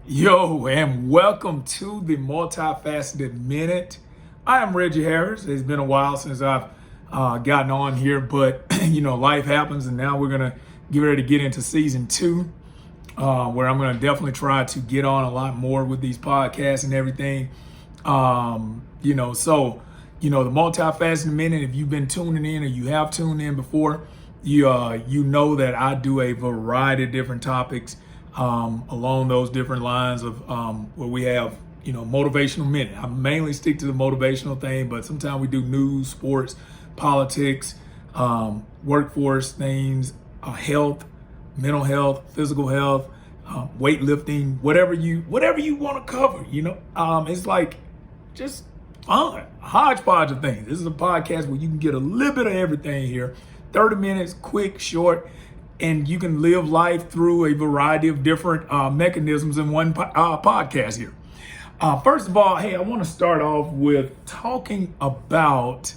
Yo, and welcome to the Multifaceted Minute. I am Reggie Harris. It's been a while since I've gotten on here, but life happens, and now we're gonna get ready to get into season two, where I'm gonna definitely try to get on a lot more with these podcasts and everything. The Multifaceted Minute. If you've been tuning in or you have tuned in before, you know that I do a variety of different topics. Along those different lines of where we have, motivational minute. I mainly stick to the motivational thing, but sometimes we do news, sports, politics, workforce things, health, mental health, physical health, weightlifting, whatever you want to cover. It's like just fun, a hodgepodge of things. This is a podcast where you can get a little bit of everything here. 30 minutes, quick, short. And you can live life through a variety of different mechanisms in one podcast here. First of all, hey, I want to start off with talking about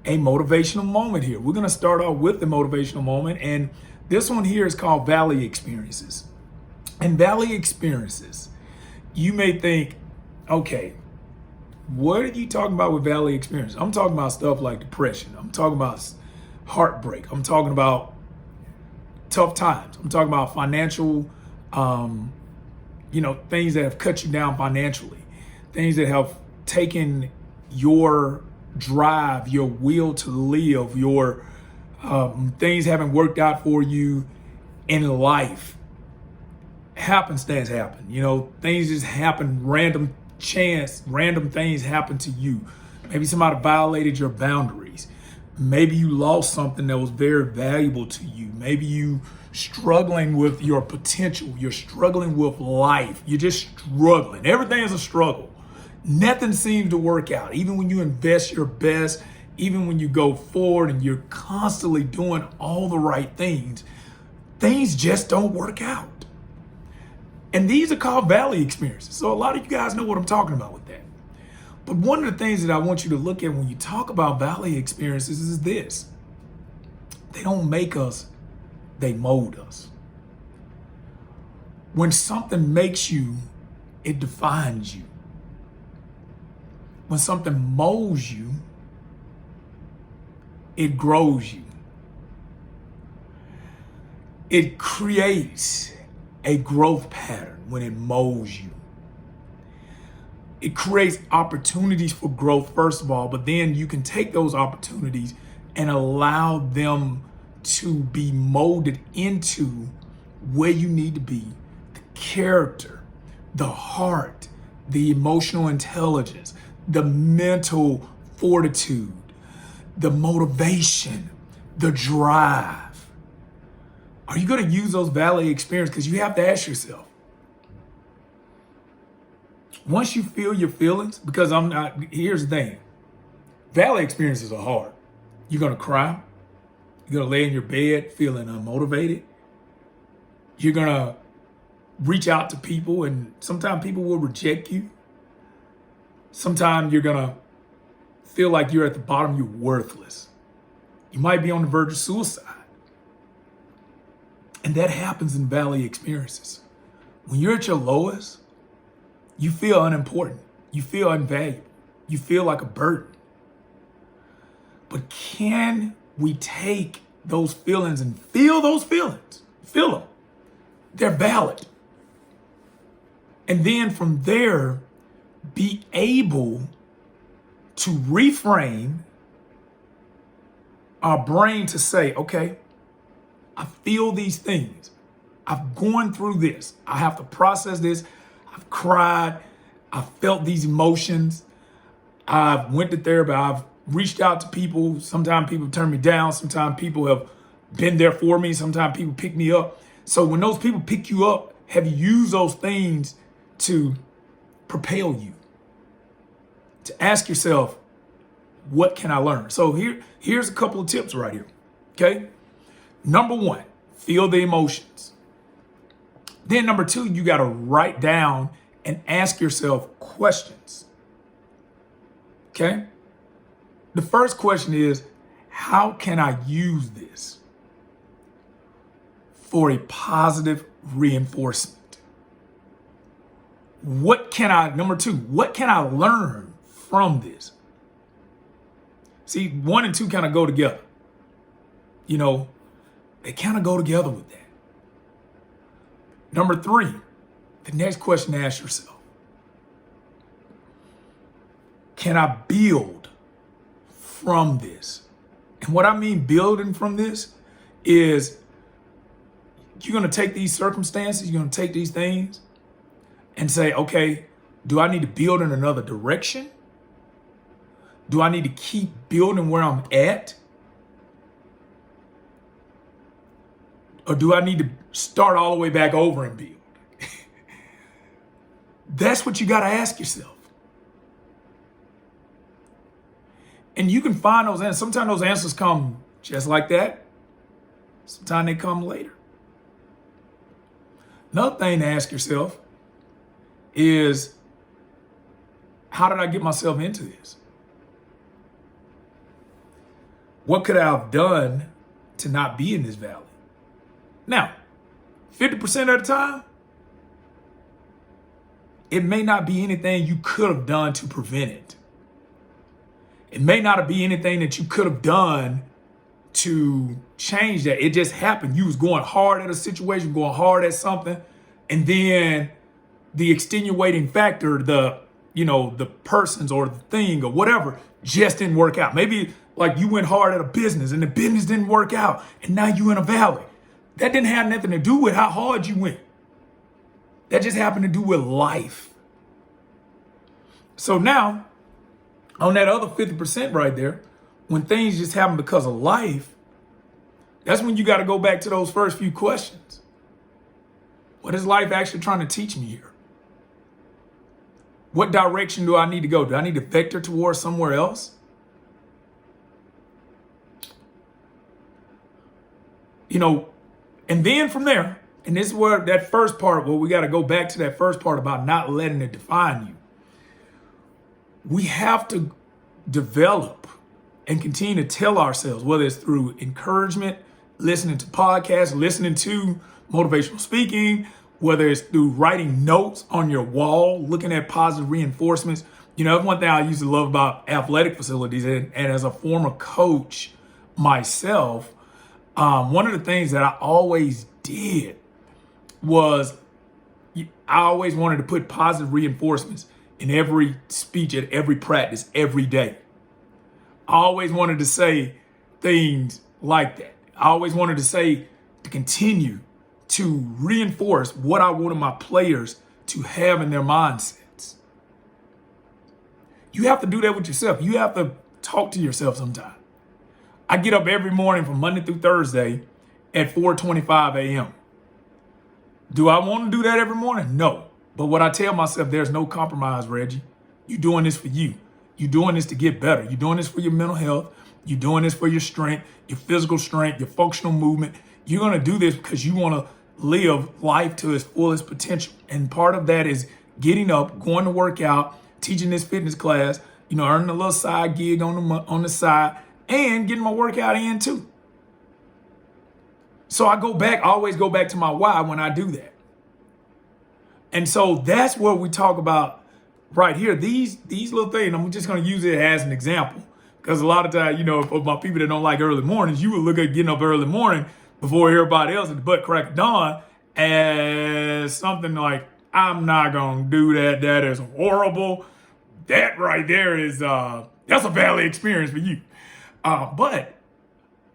a motivational moment here. We're going to start off with the motivational moment. And this one here is called Valley Experiences. And Valley Experiences, you may think, okay, what are you talking about with Valley Experiences? I'm talking about stuff like depression. I'm talking about heartbreak. I'm talking about tough times. I'm talking about financial, things that have cut you down financially, things that have taken your drive, your will to live, your things haven't worked out for you in life. Happenstance happen. Things just happen, random things happen to you. Maybe somebody violated your boundaries. Maybe you lost something that was very valuable to you. Maybe you struggling with your potential. You're struggling with life. You're just struggling. Everything is a struggle. Nothing seems to work out. Even when you invest your best, even when you go forward and you're constantly doing all the right things, things just don't work out. And these are called valley experiences. So a lot of you guys know what I'm talking about with that. But one of the things that I want you to look at when you talk about valley experiences is this. They don't make us, they mold us. When something makes you, it defines you. When something molds you, it grows you. It creates a growth pattern when it molds you. It creates opportunities for growth, first of all, but then you can take those opportunities and allow them to be molded into where you need to be. The character, the heart, the emotional intelligence, the mental fortitude, the motivation, the drive. Are you going to use those valley experiences? Because you have to ask yourself, once you feel your feelings, because here's the thing, valley experiences are hard. You're going to cry. You're going to lay in your bed feeling unmotivated. You're going to reach out to people, and sometimes people will reject you. Sometimes you're going to feel like you're at the bottom, you're worthless. You might be on the verge of suicide. And that happens in valley experiences. When you're at your lowest, you feel unimportant. You feel unvaluable. You feel like a burden. But can we take those feelings and feel those feelings? Feel them. They're valid. And then from there, be able to reframe our brain to say, okay, I feel these things. I've gone through this. I have to process this. I've cried. I've felt these emotions. I've went to therapy. I've reached out to people. Sometimes people turn me down. Sometimes people have been there for me. Sometimes people pick me up. So when those people pick you up, have you used those things to propel you? To ask yourself, what can I learn? So here's a couple of tips right here. Okay. Number one, feel the emotions. Then number two, you got to write down and ask yourself questions. Okay? The first question is, how can I use this for a positive reinforcement? number two, what can I learn from this? See, 1 and 2 kind of go together. You know, they kind of go together with that. Number 3, the next question to ask yourself: can I build from this? And what I mean building from this is you're going to take these circumstances, you're going to take these things and say, okay, do I need to build in another direction? Do I need to keep building where I'm at? Or do I need to start all the way back over and build? That's what you got to ask yourself. And you can find those answers. Sometimes those answers come just like that. Sometimes they come later. Another thing to ask yourself is, how did I get myself into this? What could I have done to not be in this valley? Now, 50% of the time, it may not be anything you could have done to prevent it. It may not be anything that you could have done to change that. It just happened. You was going hard at a situation, going hard at something, and then the extenuating factor, the persons or the thing or whatever just didn't work out. Maybe like you went hard at a business and the business didn't work out, and now you in a valley. That didn't have nothing to do with how hard you went. That just happened to do with life. So now, on that other 50% right there, when things just happen because of life, that's when you got to go back to those first few questions. What is life actually trying to teach me here? What direction do I need to go? Do I need to vector towards somewhere else? And then from there, and this is where that first part, where we got to go back to that first part about not letting it define you. We have to develop and continue to tell ourselves, whether it's through encouragement, listening to podcasts, listening to motivational speaking, whether it's through writing notes on your wall, looking at positive reinforcements. That's one thing I used to love about athletic facilities, and as a former coach myself, one of the things that I always did was I always wanted to put positive reinforcements in every speech, at every practice, every day. I always wanted to say things like that. I always wanted to continue to reinforce what I wanted my players to have in their mindsets. You have to do that with yourself. You have to talk to yourself sometime. I get up every morning from Monday through Thursday at 4:25 a.m. Do I want to do that every morning? No. But what I tell myself, there's no compromise, Reggie. You're doing this for you. You're doing this to get better. You're doing this for your mental health. You're doing this for your strength, your physical strength, your functional movement. You're going to do this because you want to live life to its fullest potential. And part of that is getting up, going to work out, teaching this fitness class, earning a little side gig on the side, and getting my workout in too. So I always go back to my why when I do that. And so that's what we talk about right here. These little things, I'm just going to use it as an example. Because a lot of times, for my people that don't like early mornings, you would look at getting up early morning before everybody else at the butt crack of dawn as something like, I'm not going to do that. That is horrible. That right there is, that's a valley experience for you. But,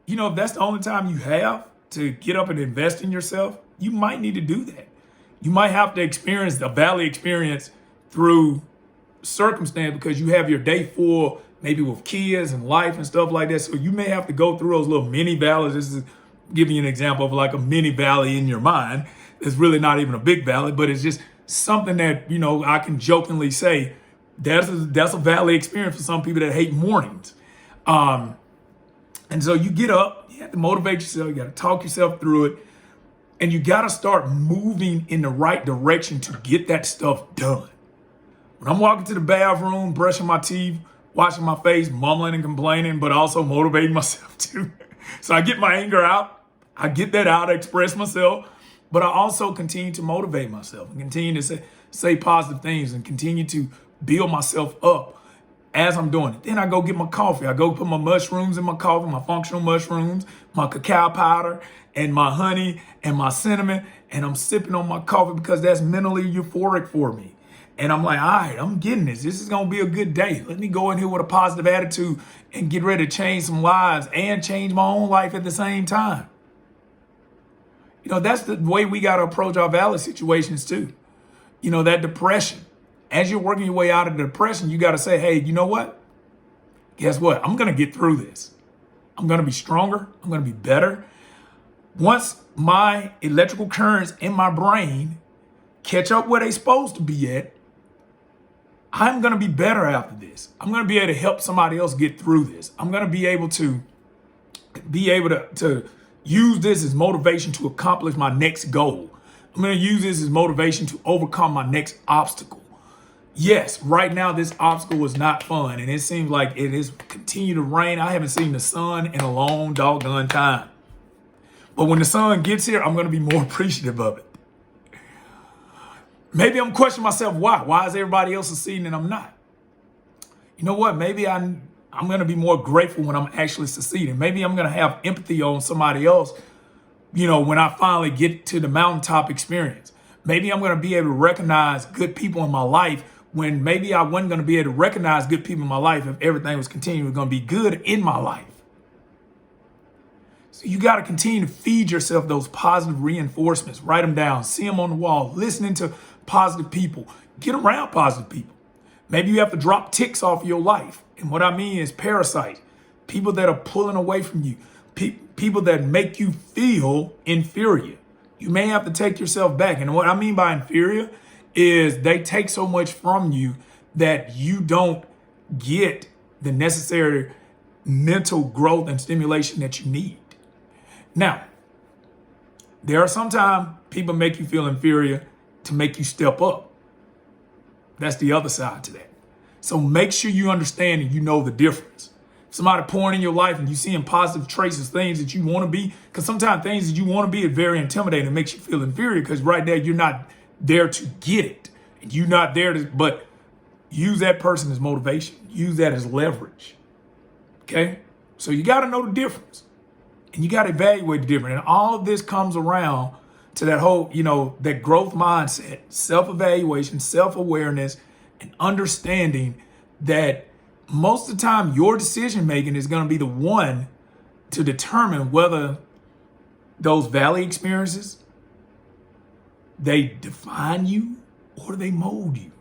if that's the only time you have to get up and invest in yourself, you might need to do that. You might have to experience the valley experience through circumstance because you have your day full, maybe with kids and life and stuff like that. So you may have to go through those little mini valleys. This is giving you an example of like a mini valley in your mind. It's really not even a big valley, but it's just something that, I can jokingly say that's a valley experience for some people that hate mornings. And so you get up, you have to motivate yourself, you got to talk yourself through it, and you got to start moving in the right direction to get that stuff done. When I'm walking to the bathroom, brushing my teeth, washing my face, mumbling and complaining, but also motivating myself too. So I get my anger out. I get that out, I express myself. But I also continue to motivate myself and continue to say positive things and continue to build myself up as I'm doing it. Then I go get my coffee. I go put my mushrooms in my coffee, my functional mushrooms, my cacao powder, and my honey and my cinnamon. And I'm sipping on my coffee because that's mentally euphoric for me. And I'm like, all right, I'm getting this. This is going to be a good day. Let me go in here with a positive attitude and get ready to change some lives and change my own life at the same time. You know, that's the way we got to approach our valley situations too. You know, that depression. As you're working your way out of the depression, you got to say, hey, you know what? Guess what? I'm going to get through this. I'm going to be stronger. I'm going to be better. Once my electrical currents in my brain catch up where they're supposed to be at, I'm going to be better after this. I'm going to be able to help somebody else get through this. I'm going to be able to use this as motivation to accomplish my next goal. I'm going to use this as motivation to overcome my next obstacle. Yes, right now this obstacle is not fun, and it seems like it is continue to rain. I haven't seen the sun in a long doggone time. But when the sun gets here, I'm going to be more appreciative of it. Maybe I'm questioning myself, why? Why is everybody else succeeding and I'm not? You know what? Maybe I'm going to be more grateful when I'm actually succeeding. Maybe I'm going to have empathy on somebody else, you know, when I finally get to the mountaintop experience. Maybe I'm going to be able to recognize good people in my life when maybe I wasn't going to be able to recognize good people in my life if everything was continuing going to be good in my life. So you got to continue to feed yourself those positive reinforcements. Write them down, see them on the wall, listening to positive people, get around positive people. Maybe you have to drop ticks off your life. And what I mean is parasites, people that are pulling away from you, people that make you feel inferior. You may have to take yourself back. And what I mean by inferior is they take so much from you that you don't get the necessary mental growth and stimulation that you need. Now, there are sometimes people make you feel inferior to make you step up. That's the other side to that. So make sure you understand and you know the difference. Somebody pouring in your life and you seeing positive traces, things that you want to be, because sometimes things that you want to be are very intimidating. It makes you feel inferior because right there, you're not there to get it. And you're not there to, but use that person as motivation. Use that as leverage. Okay? So you got to know the difference. And you got to evaluate the difference. And all of this comes around to that whole, you know, that growth mindset, self-evaluation, self-awareness, and understanding that most of the time your decision making is going to be the one to determine whether those valley experiences, they define you or they mold you.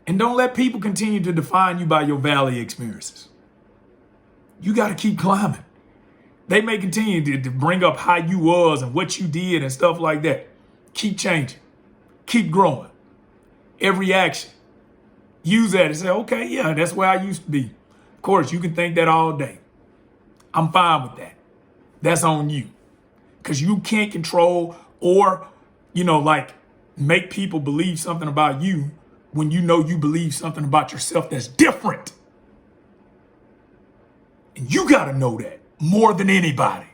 And don't let people continue to define you by your valley experiences. You got to keep climbing. They may continue to bring up how you was and what you did and stuff like that. Keep changing. Keep growing. Every action. Use that and say, okay, yeah, that's where I used to be. Of course, you can think that all day. I'm fine with that. That's on you. Because you can't control or, you know, like make people believe something about you when you know you believe something about yourself that's different. And you got to know that more than anybody.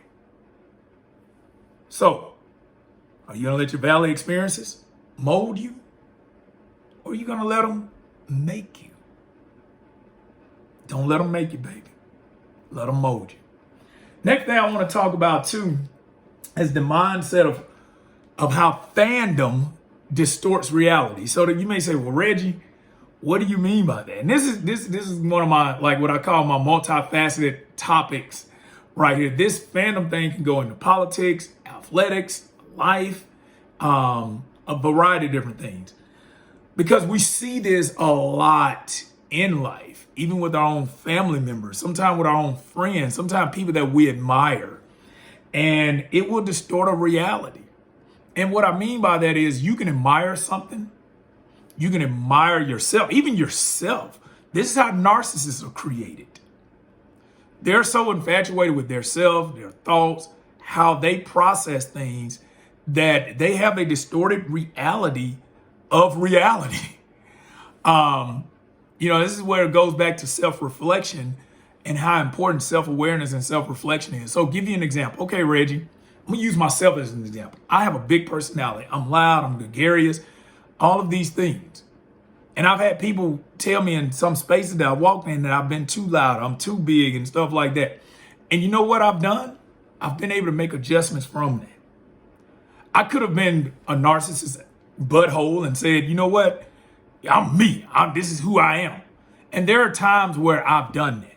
So, are you going to let your valley experiences mold you? Or are you going to let them make you? Don't let them make you, baby. Let them mold you. Next thing I want to talk about, too, is the mindset of how fandom distorts reality. So that you may say, well, Reggie, what do you mean by that? And this is one of my, like what I call my multifaceted topics right here. This fandom thing can go into politics, athletics, life, a variety of different things. Because we see this a lot in life, even with our own family members, sometimes with our own friends, sometimes people that we admire. And it will distort a reality. And what I mean by that is you can admire something. You can admire yourself, even yourself. This is how narcissists are created. They're so infatuated with their self, their thoughts, how they process things, that they have a distorted reality of reality. You know, this is where it goes back to self-reflection and how important self-awareness and self-reflection is. So I'll give you an example. Okay, Reggie, I'm gonna use myself as an example. I have a big personality. I'm loud, I'm gregarious, all of these things. And I've had people tell me in some spaces that I walked in that I've been too loud, I'm too big and stuff like that. And you know what I've done? I've been able to make adjustments from that. I could have been a narcissist butthole and said, you know what? I'm me. This is who I am. And there are times where I've done that.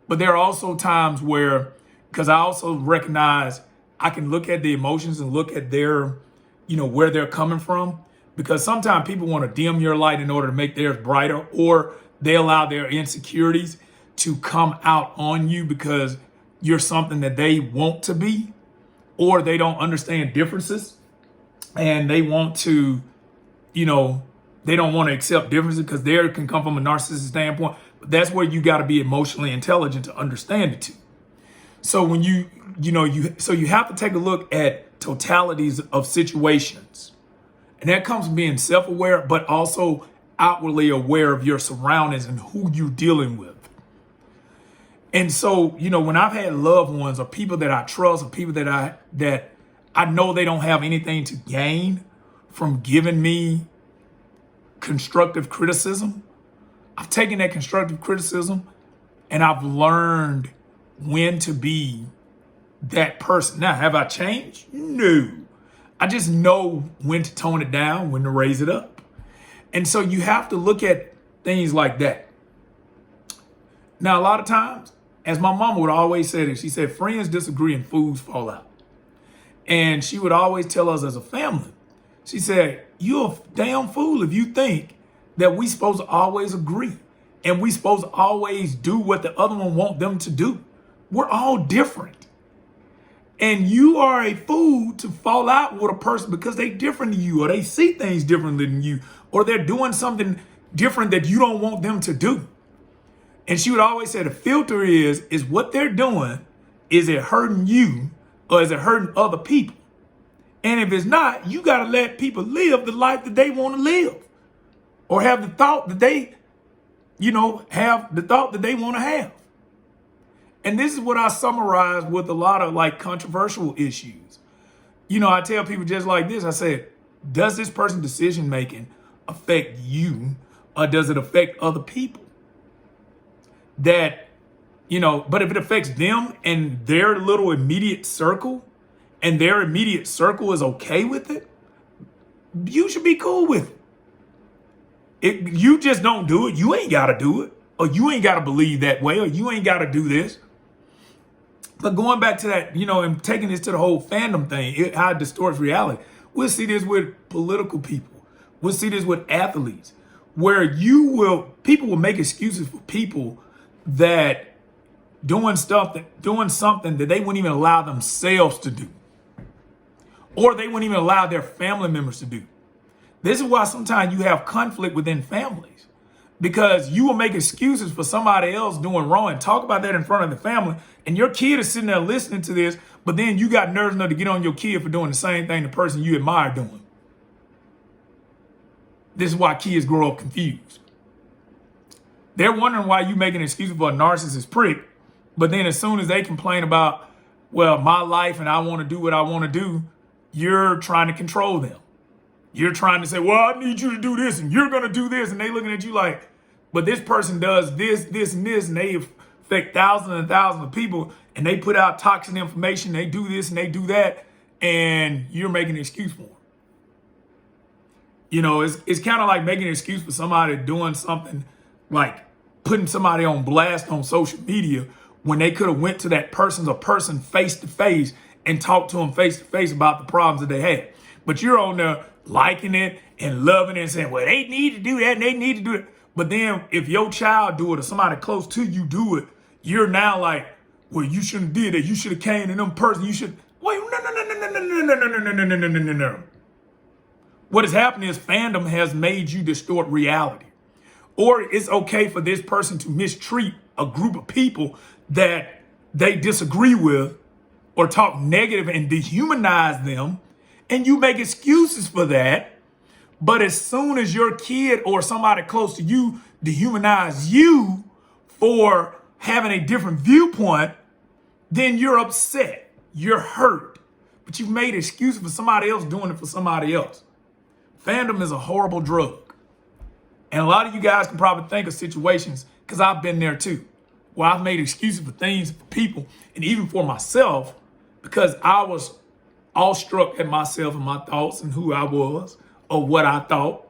But there are also times where, because I also recognize I can look at the emotions and look at their, where they're coming from. Because sometimes people want to dim your light in order to make theirs brighter, or they allow their insecurities to come out on you because you're something that they want to be, or they don't understand differences and they want to, they don't want to accept differences because they can come from a narcissistic standpoint. But that's where you got to be emotionally intelligent to understand it too. So when you have to take a look at totalities of situations. And that comes from being self-aware, but also outwardly aware of your surroundings and who you're dealing with. And so, when I've had loved ones or people that I trust or people that I know they don't have anything to gain from giving me constructive criticism, I've taken that constructive criticism and I've learned when to be that person. Now, have I changed? No. I just know when to tone it down, when to raise it up. And so you have to look at things like that. Now, a lot of times, as my mama would always say this, she said, friends disagree and fools fall out. And she would always tell us as a family, she said, you're a damn fool if you think that we supposed to always agree and we supposed to always do what the other one want them to do. We're all different. And you are a fool to fall out with a person because they different than you, or they see things differently than you, or they're doing something different that you don't want them to do. And she would always say the filter is what they're doing, is it hurting you or is it hurting other people? And if it's not, you got to let people live the life that they want to live, or have the thought that they, have the thought that they want to have. And this is what I summarize with a lot of controversial issues. I tell people just like this, I said, does this person's decision making affect you, or does it affect other people? But if it affects them and their little immediate circle, and their immediate circle is okay with it, you should be cool with it. You just don't do it. You ain't got to do it, or you ain't got to believe that way, or you ain't got to do this. But going back to that, and taking this to the whole fandom thing, how it distorts reality. We'll see this with political people. We'll see this with athletes, where people will make excuses for people that doing something that they wouldn't even allow themselves to do, or they wouldn't even allow their family members to do. This is why sometimes you have conflict within families, because you will make excuses for somebody else doing wrong and talk about that in front of the family. And your kid is sitting there listening to this, but then you got nerves enough to get on your kid for doing the same thing the person you admire doing. This is why kids grow up confused. They're wondering why you make an excuse for a narcissist prick, but then as soon as they complain about, well, my life and I want to do what I want to do, you're trying to control them. You're trying to say, well, I need you to do this and you're going to do this. And they looking at you like, but this person does this, this, and this, and they affect thousands and thousands of people, and they put out toxic information. They do this and they do that, and you're making an excuse for them. It's kind of like making an excuse for somebody doing something, like putting somebody on blast on social media when they could have went to that person face to face and talked to them face to face about the problems that they had. But you're on there liking it and loving it and saying, well, they need to do that and they need to do it. But then if your child do it or somebody close to you do it, you're now like, well, you shouldn't have did that. You should have came to them person. You should, wait, no. What has happened is fandom has made you distort reality. Or it's okay for this person to mistreat a group of people that they disagree with, or talk negative and dehumanize them, and you make excuses for that. But as soon as your kid or somebody close to you dehumanize you for having a different viewpoint, then you're upset, you're hurt. but you've made excuses for somebody else doing it for somebody else. Fandom is a horrible drug. And a lot of you guys can probably think of situations, because I've been there too, where I've made excuses for things, for people, and even for myself, because I was awestruck at myself and my thoughts and who I was or what I thought,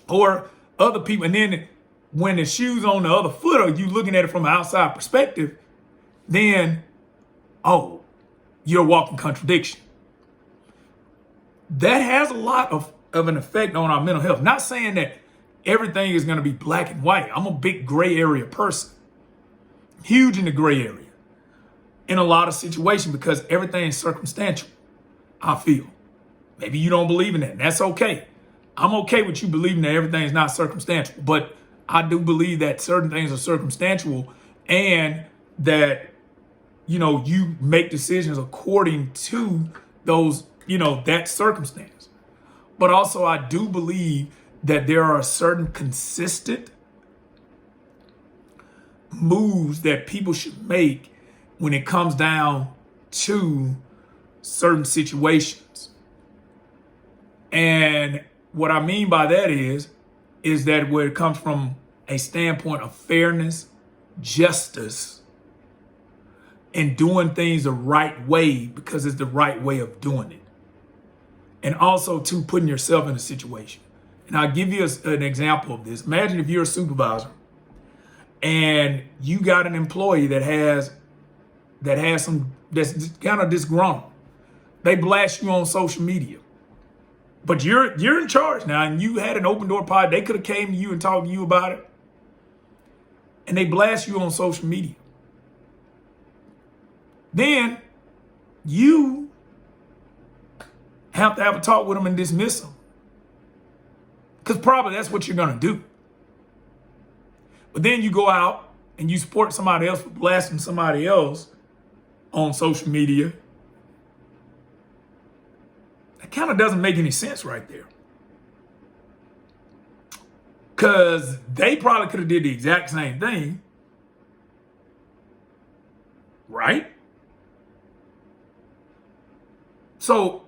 or other people. And then when the shoe's on the other foot, or you looking at it from an outside perspective, then, oh, you're a walking contradiction. That has a lot of an effect on our mental health. Not saying that everything is going to be black and white. I'm a big gray area person. Huge in the gray area in a lot of situations, because everything is circumstantial, I feel. Maybe you don't believe in that, and that's okay. I'm okay with you believing that everything is not circumstantial, but I do believe that certain things are circumstantial, and that, you make decisions according to those, that circumstance. But also I do believe that there are certain consistent moves that people should make when it comes down to certain situations. And what I mean by that is that where it comes from a standpoint of fairness, justice, and doing things the right way because it's the right way of doing it. And also to putting yourself in a situation. And I'll give you an example of this. Imagine if you're a supervisor and you got an employee that's kind of disgruntled. They blast you on social media, but you're in charge now, and you had an open door policy. They could have came to you and talked to you about it, and they blast you on social media. Then you have to have a talk with them and dismiss them. Because probably that's what you're going to do. But then you go out and you support somebody else for blasting somebody else on social media. That kind of doesn't make any sense right there. Because they probably could have did the exact same thing. Right? So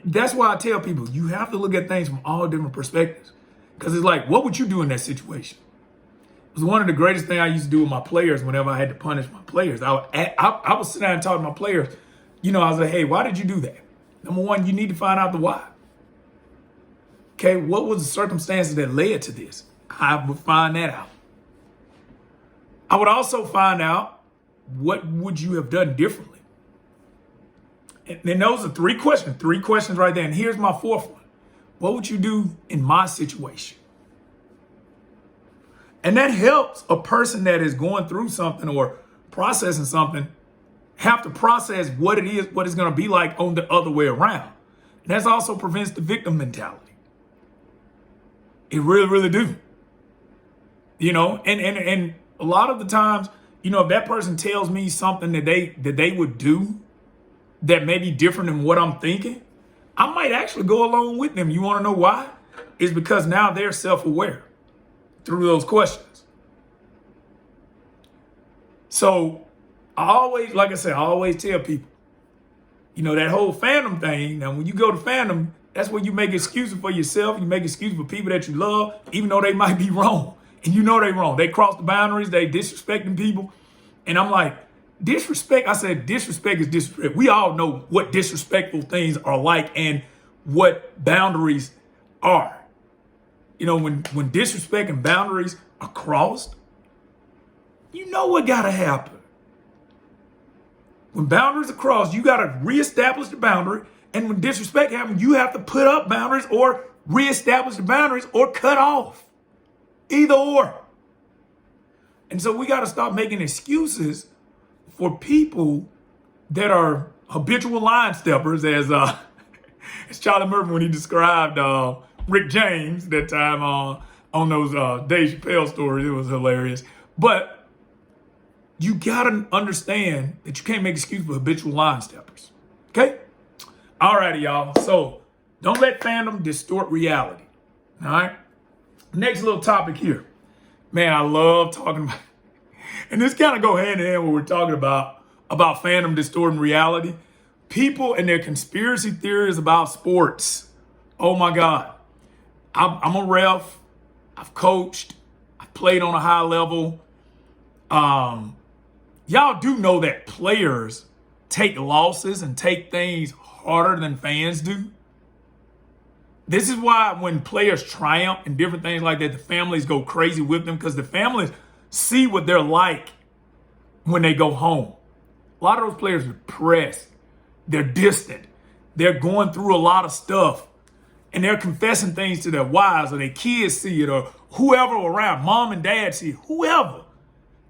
that's why I tell people, you have to look at things from all different perspectives. Because it's like, what would you do in that situation? It was one of the greatest things I used to do with my players whenever I had to punish my players. I would sit down and talk to my players. I was like, hey, why did you do that? Number one, you need to find out the why. Okay, what was the circumstances that led to this? I would find that out. I would also find out, what would you have done differently? And then those are three questions right there. And here's my fourth one. What would you do in my situation? And that helps a person that is going through something or processing something have to process what it is, what it's going to be like on the other way around. And that also prevents the victim mentality. It really, really do. And a lot of the times, if that person tells me something that they would do that may be different than what I'm thinking, I might actually go along with them. You want to know why? It's because now they're self-aware through those questions. So I always tell people, that whole fandom thing. Now, when you go to fandom, that's where you make excuses for yourself. You make excuses for people that you love, even though they might be wrong. And they're wrong. They cross the boundaries. They disrespecting people. And I'm like, disrespect, I said disrespect is disrespect. We all know what disrespectful things are like and what boundaries are. When disrespect and boundaries are crossed, what gotta happen. When boundaries are crossed, you gotta reestablish the boundary. And when disrespect happens, you have to put up boundaries or reestablish the boundaries or cut off. Either or. And so we gotta stop making excuses for people that are habitual line steppers, as Charlie Murphy, when he described Rick James that time on those Dave Chappelle stories, it was hilarious. But you gotta understand that you can't make excuses for habitual line steppers. Okay? All righty, y'all. So don't let fandom distort reality. All right? Next little topic here. Man, I love talking about, and this kind of go hand in hand when we're talking about fandom distorting reality. people and their conspiracy theories about sports. Oh my God. I'm a ref. I've coached. I've played on a high level. Y'all do know that players take losses and take things harder than fans do. This is why when players triumph and different things like that, the families go crazy with them, because the families see what they're like when they go home. A lot of those players are depressed. They're distant. They're going through a lot of stuff. And they're confessing things to their wives, or their kids see it, or whoever around, mom and dad see it, whoever.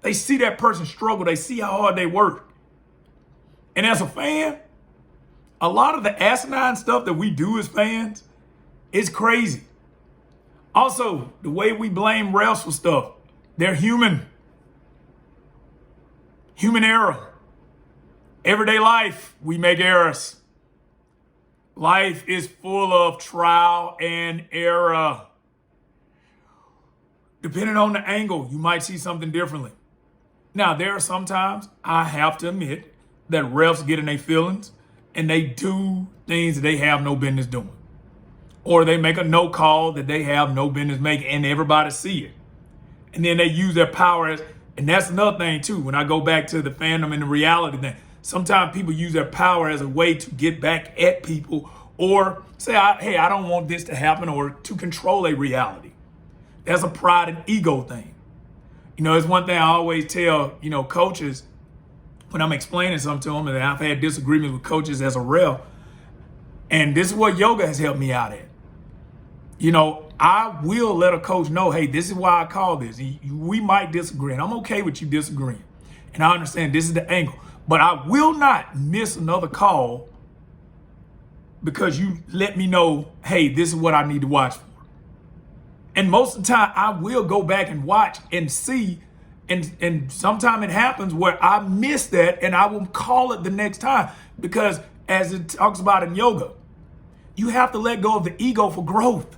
They see that person struggle. They see how hard they work. And as a fan, a lot of the asinine stuff that we do as fans is crazy. Also, the way we blame refs for stuff, they're human. Human error. Everyday life, we make errors. Life is full of trial and error. Depending on the angle, you might see something differently. Now, there are sometimes, I have to admit, that refs get in their feelings and they do things that they have no business doing. Or they make a no call that they have no business making, and everybody see it. And then they use their power and that's another thing too, when I go back to the fandom and the reality thing. Sometimes people use their power as a way to get back at people, or say, hey, I don't want this to happen, or to control a reality. That's a pride and ego thing. It's one thing I always tell, coaches when I'm explaining something to them, and I've had disagreements with coaches as a ref, and this is what yoga has helped me out at. I will let a coach know, hey, this is why I call this. We might disagree, and I'm okay with you disagreeing. And I understand this is the angle. But I will not miss another call because you let me know, hey, this is what I need to watch for. And most of the time, I will go back and watch and see. And sometimes it happens where I miss that, and I will call it the next time. Because as it talks about in yoga, you have to let go of the ego for growth.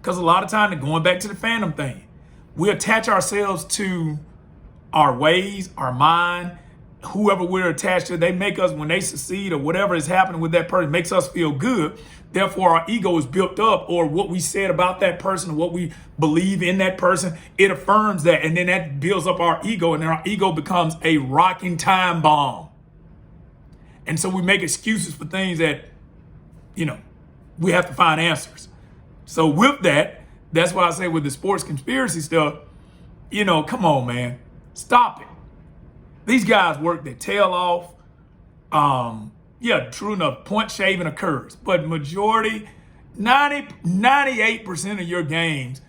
Because a lot of times, going back to the fandom thing, we attach ourselves to our ways, our mind, whoever we're attached to. They make us, when they succeed or whatever is happening with that person, makes us feel good. Therefore, our ego is built up, or what we said about that person, or what we believe in that person, it affirms that. And then that builds up our ego, and then our ego becomes a rocking time bomb. And so we make excuses for things that, we have to find answers. So with that, that's why I say with the sports conspiracy stuff, come on, man. Stop it. These guys work their tail off. True enough, point shaving occurs. But majority, 98% of your games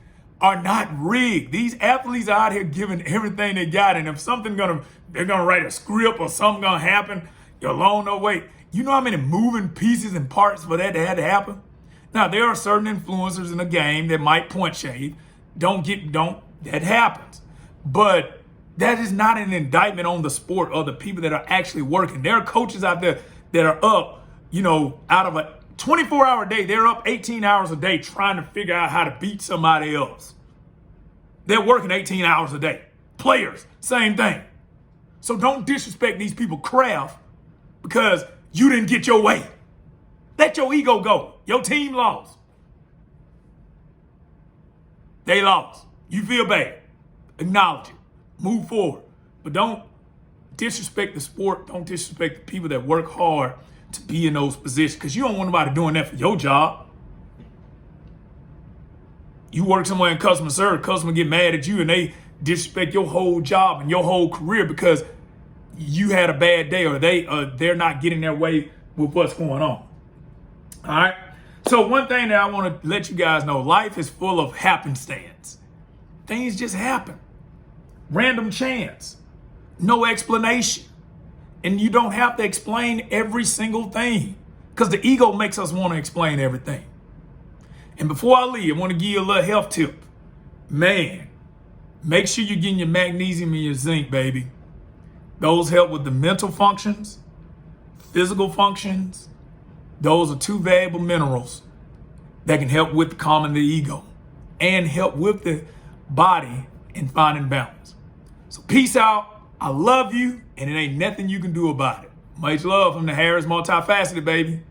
are not rigged. These athletes are out here giving everything they got. And if they're gonna write a script or something gonna happen, you're alone, no wait. You know how many moving pieces and parts for that had to happen? Now, there are certain influencers in the game that might point shave. That happens. But that is not an indictment on the sport or the people that are actually working. There are coaches out there that are up, out of a 24-hour day, they're up 18 hours a day trying to figure out how to beat somebody else. They're working 18 hours a day. Players, same thing. So don't disrespect these people's craft because you didn't get your way. Let your ego go. Your team lost. They lost. You feel bad. Acknowledge it. Move forward. But don't disrespect the sport. Don't disrespect the people that work hard to be in those positions, because you don't want nobody doing that for your job. You work somewhere in customer service, customer get mad at you and they disrespect your whole job and your whole career because you had a bad day, or they're not getting their way with what's going on. All right. So one thing that I want to let you guys know, life is full of happenstance. Things just happen. Random chance. No explanation. And you don't have to explain every single thing, because the ego makes us want to explain everything. And before I leave, I want to give you a little health tip. Man, make sure you're getting your magnesium and your zinc, baby. Those help with the mental functions, physical functions. Those are two valuable minerals that can help with calming the ego and help with the body in finding balance. So peace out. I love you, and it ain't nothing you can do about it. Much love from the Harris Multifaceted, baby.